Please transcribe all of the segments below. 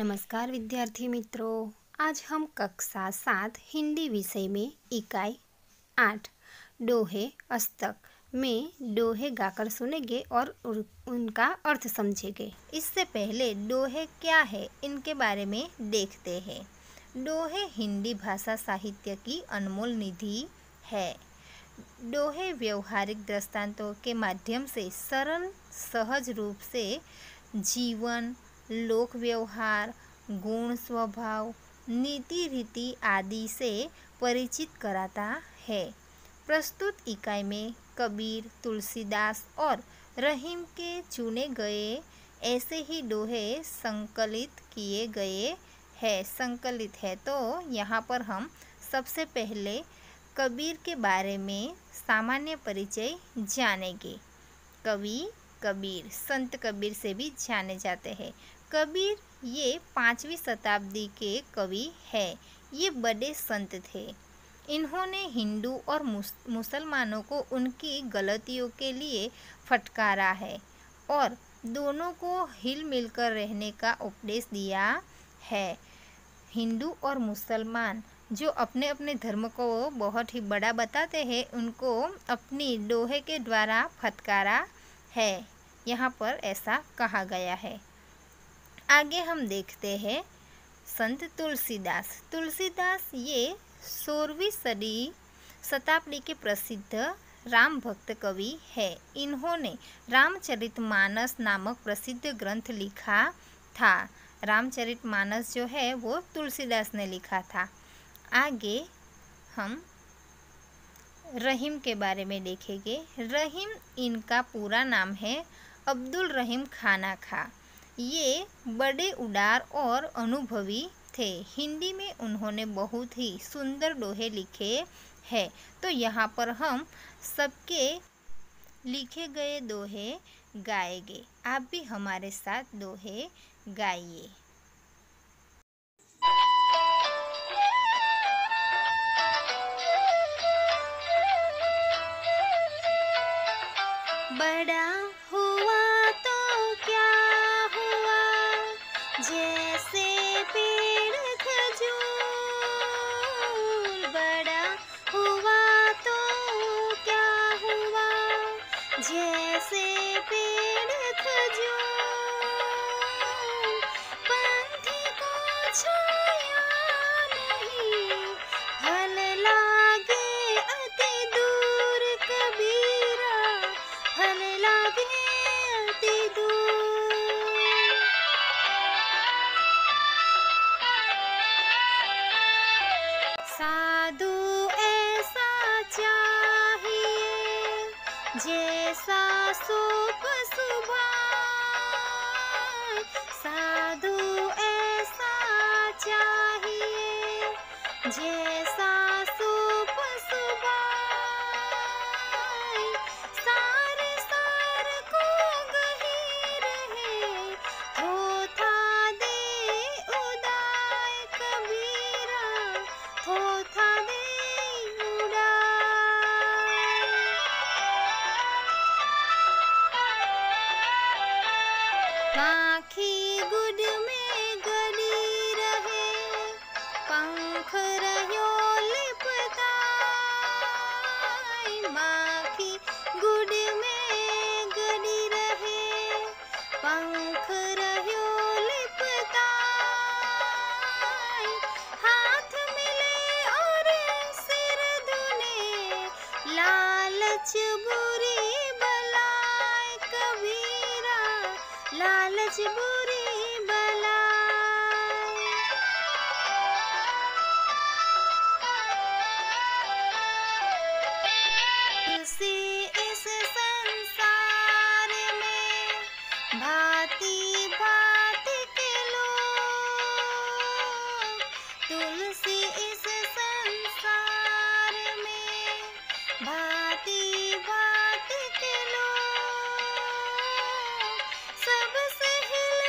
नमस्कार विद्यार्थी मित्रों, आज हम कक्षा 7 हिंदी विषय में इकाई 8 दोहे अष्टक में दोहे गाकर सुनेंगे और उनका अर्थ समझेंगे। इससे पहले दोहे क्या है इनके बारे में देखते हैं। दोहे हिंदी भाषा साहित्य की अनमोल निधि है। दोहे व्यवहारिक दृष्टांतों के माध्यम से सरल सहज रूप से जीवन, लोक व्यवहार, गुण स्वभाव, नीति रीति आदि से परिचित कराता है। प्रस्तुत इकाई में कबीर, तुलसीदास और रहीम के चुने गए ऐसे ही दोहे संकलित किए गए हैं। संकलित है तो यहाँ पर हम सबसे पहले कबीर के बारे में सामान्य परिचय जानेंगे। कवि कबीर संत कबीर से भी जाने जाते हैं। कबीर ये 5वीं शताब्दी के कवि हैं। ये बड़े संत थे। इन्होंने हिंदू और मुसलमानों को उनकी गलतियों के लिए फटकारा है और दोनों को हिल मिलकर रहने का उपदेश दिया है। हिंदू और मुसलमान जो अपने अपने धर्म को बहुत ही बड़ा बताते हैं, उनको अपनी दोहे के द्वारा फटकारा है। यहाँ पर ऐसा कहा गया है। आगे हम देखते हैं संत तुलसीदास। तुलसीदास ये 16वीं शताब्दी के प्रसिद्ध राम भक्त कवि है। इन्होंने रामचरितमानस नामक प्रसिद्ध ग्रंथ लिखा था। रामचरितमानस जो है वो तुलसीदास ने लिखा था। आगे हम रहीम के बारे में देखेंगे। रहीम इनका पूरा नाम है अब्दुल रहीम खाना खा। ये बड़े उदार और अनुभवी थे। हिंदी में उन्होंने बहुत ही सुंदर दोहे लिखे हैं। तो यहाँ पर हम सबके लिखे गए दोहे गाएंगे। आप भी हमारे साथ दोहे गाइए। बड़ा हुआ तो क्या हुआ, जैसे पेड़ खजूर। बड़ा हुआ तो क्या हुआ, जैसे पेड़ खजूर। पंथी को छाया नहीं, फल लागे अति दूर। कबीरा फल लागे अति दूर। साधु ऐसा चाहिए, जैसा सूप सुभाए। साधु ऐसा चाहिए, जैसा सूप सुभाए। सार सार को गहीर है, थोथा दे उदाय। कबीरा थोथा दे उदाय। माखी गुड में गड़ी रहे, पंख रह्यो लिपताय। माखी गुड में गड़ी रहे, पंख रह्यो लिपताय। हाथ मिले और सिर धुने, लालच बुरी बलाय। कबीरा लालच बुरी बलाय। तुलसी इस संसार में भांति भांति के लोग। तुलसी इस संसार में भांति भांति के लोग। सबसे हिल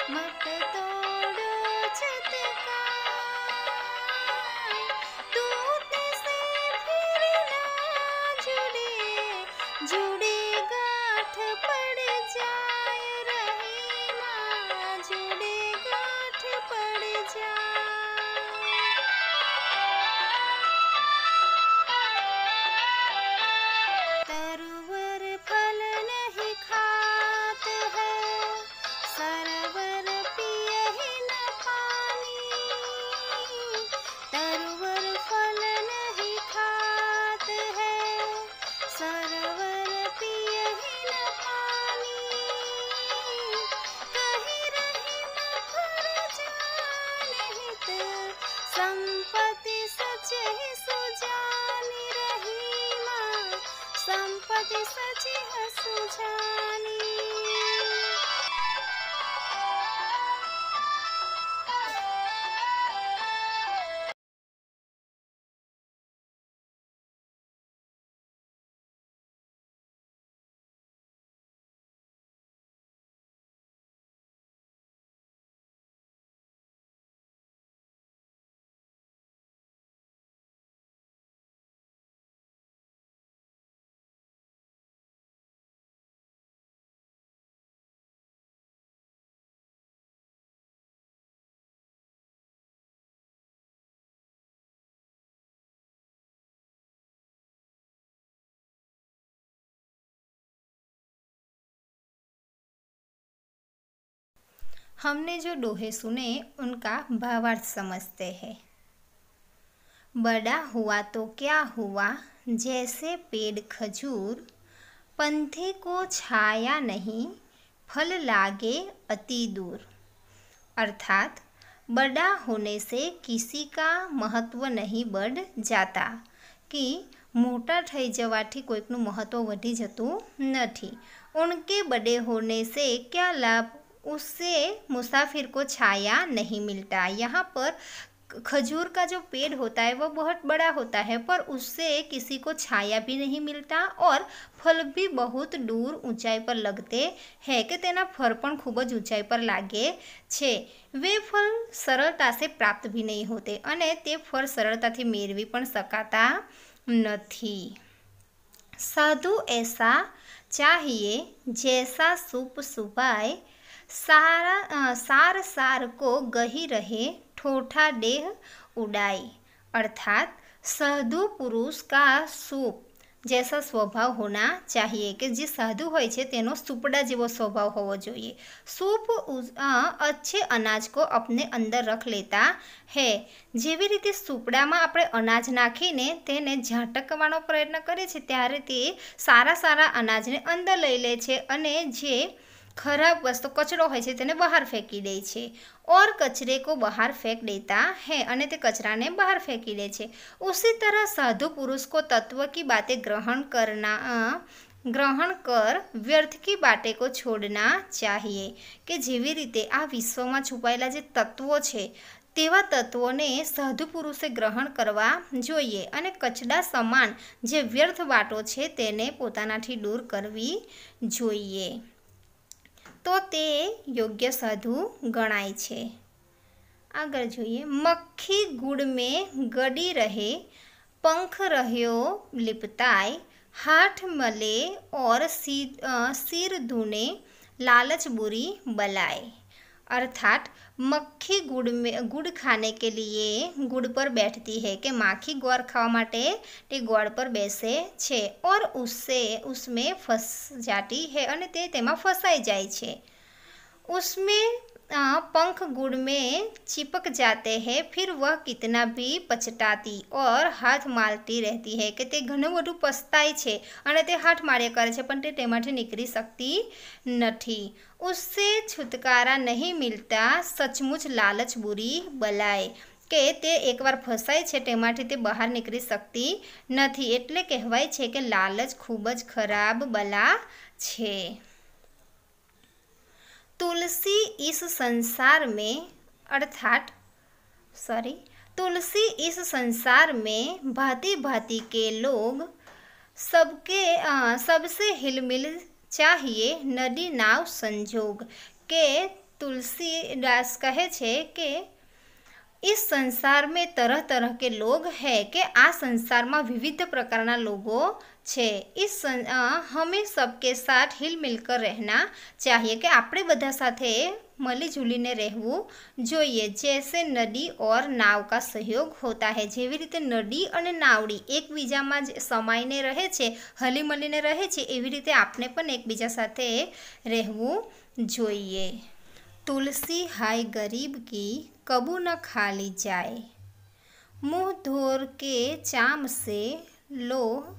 मट तोड़ो छत का, टूटने से फिर ना जुड़े, जुड़े गांठ पड़ जाए रहीमा, जुड़े गांठ पड़ जाए। तरवर फल नहीं खात है, सरवर पियहि न पानी, तरवर फल नहीं खात है, सरवर पियहि न पानी, कहीं रही मफर जानहित, संपत्ति सच ही सुजानी रहीमा, संपत्ति सच है सुजानी। हमने जो दोहे सुने उनका भावार्थ समझते हैं। बड़ा हुआ तो क्या हुआ, जैसे पेड़ खजूर, पंथे को छाया नहीं, फल लागे अति दूर। अर्थात बड़ा होने से किसी का महत्व नहीं बढ़ जाता, कि मोटा થઈ જવાથી કોઈકનું મહત્વ વધી જતું નથી। उनके बड़े होने से क्या लाभ, उससे मुसाफिर को छाया नहीं मिलता। यहाँ पर खजूर का जो पेड़ होता है वह बहुत बड़ा होता है, पर उससे किसी को छाया भी नहीं मिलता और फल भी बहुत दूर ऊंचाई पर लगते हैं, कि तेना फल पण खूब ज ऊंचाई पर लागे छे। वे फल सरलता से प्राप्त भी नहीं होते अने ते फल सरलताथी मेळवी पण शकाता नहीं। साधु ऐसा चाहिए जैसा सूप सुभाए, सार सार को गही रहे, ठोठा देह उड़ाए। अर्थात साधु पुरुष का सूप जैसा स्वभाव होना चाहिए, कि जे साधु होय छे तेनो सूपड़ा जेवो स्वभाव होवो जोईए। सूप अच्छे अनाज को अपने अंदर रख लेता है। जेवी रीते सूपड़ामां आपणे अनाज नाखीने तेने झाटकवानो प्रयत्न करे छे, त्यारे ते सारा सारा अनाजने अंदर लई ले छे अने जे खराब वस्तु कचरो है तेने बाहर फेंकी दे छे, और कचरे को बाहर फेंक देता है अने ते कचरा ने बाहर फेंकी दे छे। उसी तरह साधु पुरुष को तत्व की बातें ग्रहण कर व्यर्थ की बातें को छोड़ना चाहिए, कि जेवी रीते आ विश्व में छुपायेला जे तत्वों छे तेवा तत्वोने साधु पुरुषे ग्रहण करवा जोईए अने कचरा समान जे व्यर्थ बातो छे तेने पोतानाथी दूर करवी जोईए, तो ते योग्य साधु गणाय छे। आगळ जोईए, मक्खी गुड़ में गड़ी रहे, पंख रह्यो लिपताय, हाथ मले और सिर धुने, लालच बुरी बलाय। अर्थात मक्खी गुड़ खाने के लिए गुड़ पर बैठती है, कि माखी ग्वार खावा माटे ते ग्वार पर बैसे छे और उसमें फंस जाती है अने ते तेमा फंसाई जाए छे। उसमें पंख गुड़ में चिपक जाते हैं, फिर वह कितना भी पछताती और हाथ मारती रहती है, कि ते घणुं बधुं पछताय छे अने ते हाथ मार्या करे छे पण ते तेमांथी निकली सकती नथी। उससे छुटकारा नहीं मिलता, सचमुच लालच बुरी बलाय, के ते एकवार फसाय छे तेमांथी ते बहार निकली सकती नथी। एटले कहेवाय छे के लालच खूब ज खराब बला छे। तुलसी इस संसार में तुलसी इस संसार में भांति भांति के लोग, सबसे हिलमिल चाहिए नदी नाव संजोग, के तुलसीदास कहे छे के इस संसार में तरह तरह के लोग है के आ संसार में विविध प्रकारना लोगो छे। हमें सबके साथ हिल मिलकर रहना चाहिए कि आपणे बधा साथे मली जुलीने रहवुं जोईए। जैसे नदी और नाव का सहयोग होता है, जेवी रीते नदी और नावड़ी एक बीजा में समाईने रहे छे, हली मलीने रहे छे, एवी रीते आपने पण एक बीजा साथे रहवुं जोईए। तुलसी हाय गरीब की कबू न खाली जाए, मुँह धोर के चाम से लोह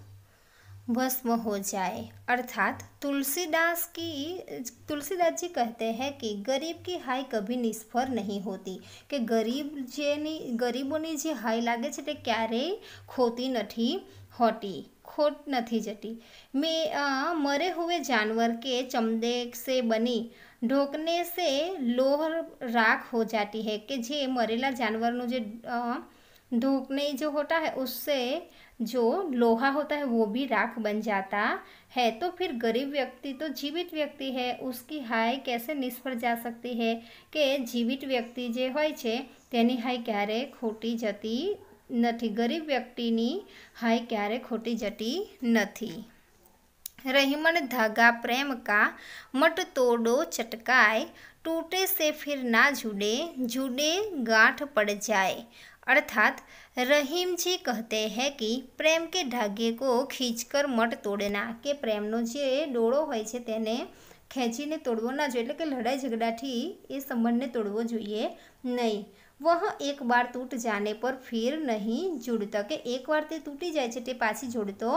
भस्म हो जाए। अर्थात तुलसीदास जी कहते हैं कि गरीब की हाय कभी निष्फल नहीं होती, कि गरीबोनी जे हाय लागे छे ते क्यारेय खोती नहीं होती, खोट नहीं जती। मरे हुए जानवर के चमड़े से बनी ढोकने से लोह राख हो जाती है, कि जे मरेला जानवर जे ढोकने जो होता है उससे जो लोहा होता है वो भी राख बन जाता है। तो फिर गरीब व्यक्ति तो जीवित व्यक्ति है, उसकी हाय कैसे निष्फल जा सकती है, कि जीवित व्यक्ति जे होय छे तेनी हाय क्यारे खोटी जती नथी, गरीब व्यक्तिनी हाय क्यारे खोटी जती नथी। रहीमन धागा प्रेम का मट तोड़ो चटकाए, टूटे से फिर ना जुड़े, जुड़े गांठ पड़ जाए। अर्थात रहीम जी कहते हैं कि प्रेम के धागे को खींचकर मट तोड़ना, के प्रेमनो जे डोळो होय छे तेने खेंचीने तोड़वो ना जोईए, એટલે કે લડાઈ ઝઘડાથી એ સંબંધને તોડવો જોઈએ નહીં। वह एक बार टूट जाने पर फिर नहीं जुड़ता, के एक बार ते तूटी जाए छे ते पाછી जोड़तो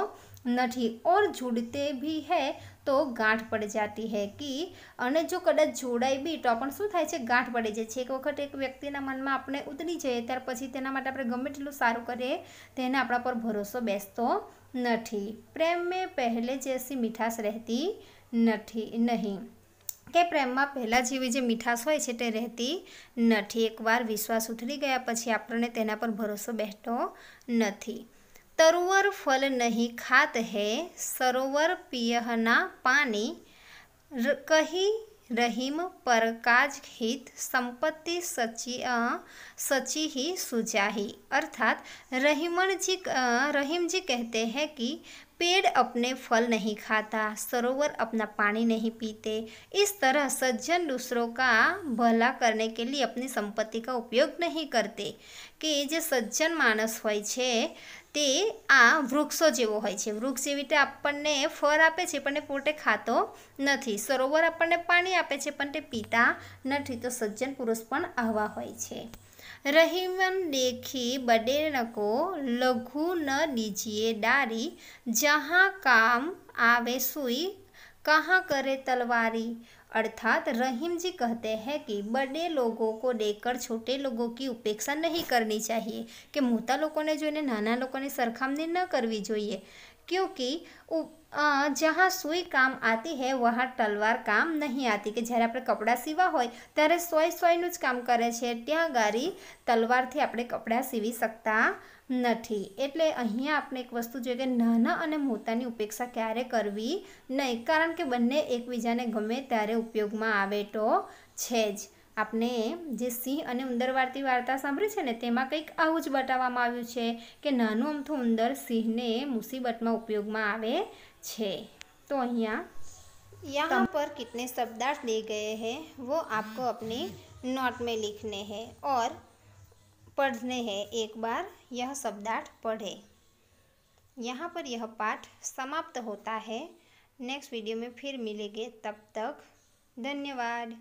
नहीं, और जुड़ते भी है तो गांठ पड़ जाती है कि अने जो कदाच जोड़ाय बी तो पण शुं थाय छे गांठ पड़ी जाय छे। एक वखत एक व्यक्तिना मनमा आपणे उतरी जाए त्यार पछी तेना माटे आपणे गमे तेटલું सारूं करीए तेने आपणा पर भरोसो बेसतो नहीं। प्रेम में पहले जैसी मिठास रहती नहीं, के प्रेम में पहला जेवी जे मीठास होय छे ते रहती नहीं। एक बार विश्वास उतरी गया पछी आपणे तेना पर भरोसो बेसतो नहीं। तरुवर फल नहीं खात है, सरोवर पियहना पानी, कही रहीम पर काज हित, संपत्ति सची ही सुजाही। अर्थात रहीम जी कहते हैं कि पेड़ अपने फल नहीं खाता, सरोवर अपना पानी नहीं पीते। इस तरह सज्जन दूसरों का भला करने के लिए अपनी संपत्ति का उपयोग नहीं करते, कि जे सज्जन मानस होय छे ते आ वृक्षो जेवो होय छे। वृक्ष जेवी रीते आपणने फळ आपे छे पण पोते खातो नथी, सरोवर आपणने पाणी आपे छे पण ते पीता नथी, तो सज्जन पुरुष पण आवा होय छे। रहीमन देखी बड़े को लघु न दीजिए डारी, जहाँ काम आवे सुई कहाँ करे तलवारी। अर्थात रहीम जी कहते हैं कि बड़े लोगों को देखकर छोटे लोगों की उपेक्षा नहीं करनी चाहिए, कि मोटा लोगों ने जोईने नाना लोगों ने सरखामणी न करवी जोईए, क्योंकि जहाँ सुई काम आती है वहाँ तलवार काम नहीं आती, कि જ્યારે આપણે કપડાં સીવા હોય ત્યારે સોયનું જ કામ કરે છે, ત્યાં ગાડી તલવારથી આપણે કપડાં સીવી શકતા નથી। એટલે અહીંયા આપણે એક વસ્તુ જોઈએ કે નાના અને મોટાની ઉપેક્ષા ક્યારે કરવી નહીં, કારણ કે બંને એકબીજાને ગમે ત્યારે ઉપયોગમાં આવે તો છે જ। આપણે જે સિંહ અને ઉંદર વાર્તા સાંભળી છે ને તેમાં કંઈક આવું જ બતાવવામાં આવ્યું છે કે નાનું અમથું ઉંદર સિંહને મુસીબતમાં ઉપયોગમાં આવે छे। तो यहाँ पर कितने शब्दार्थ दिए गए हैं वो आपको अपने नोट में लिखने हैं और पढ़ने हैं। एक बार यह शब्दार्थ पढ़े। यहाँ पर यह पाठ समाप्त होता है। नेक्स्ट वीडियो में फिर मिलेंगे, तब तक धन्यवाद।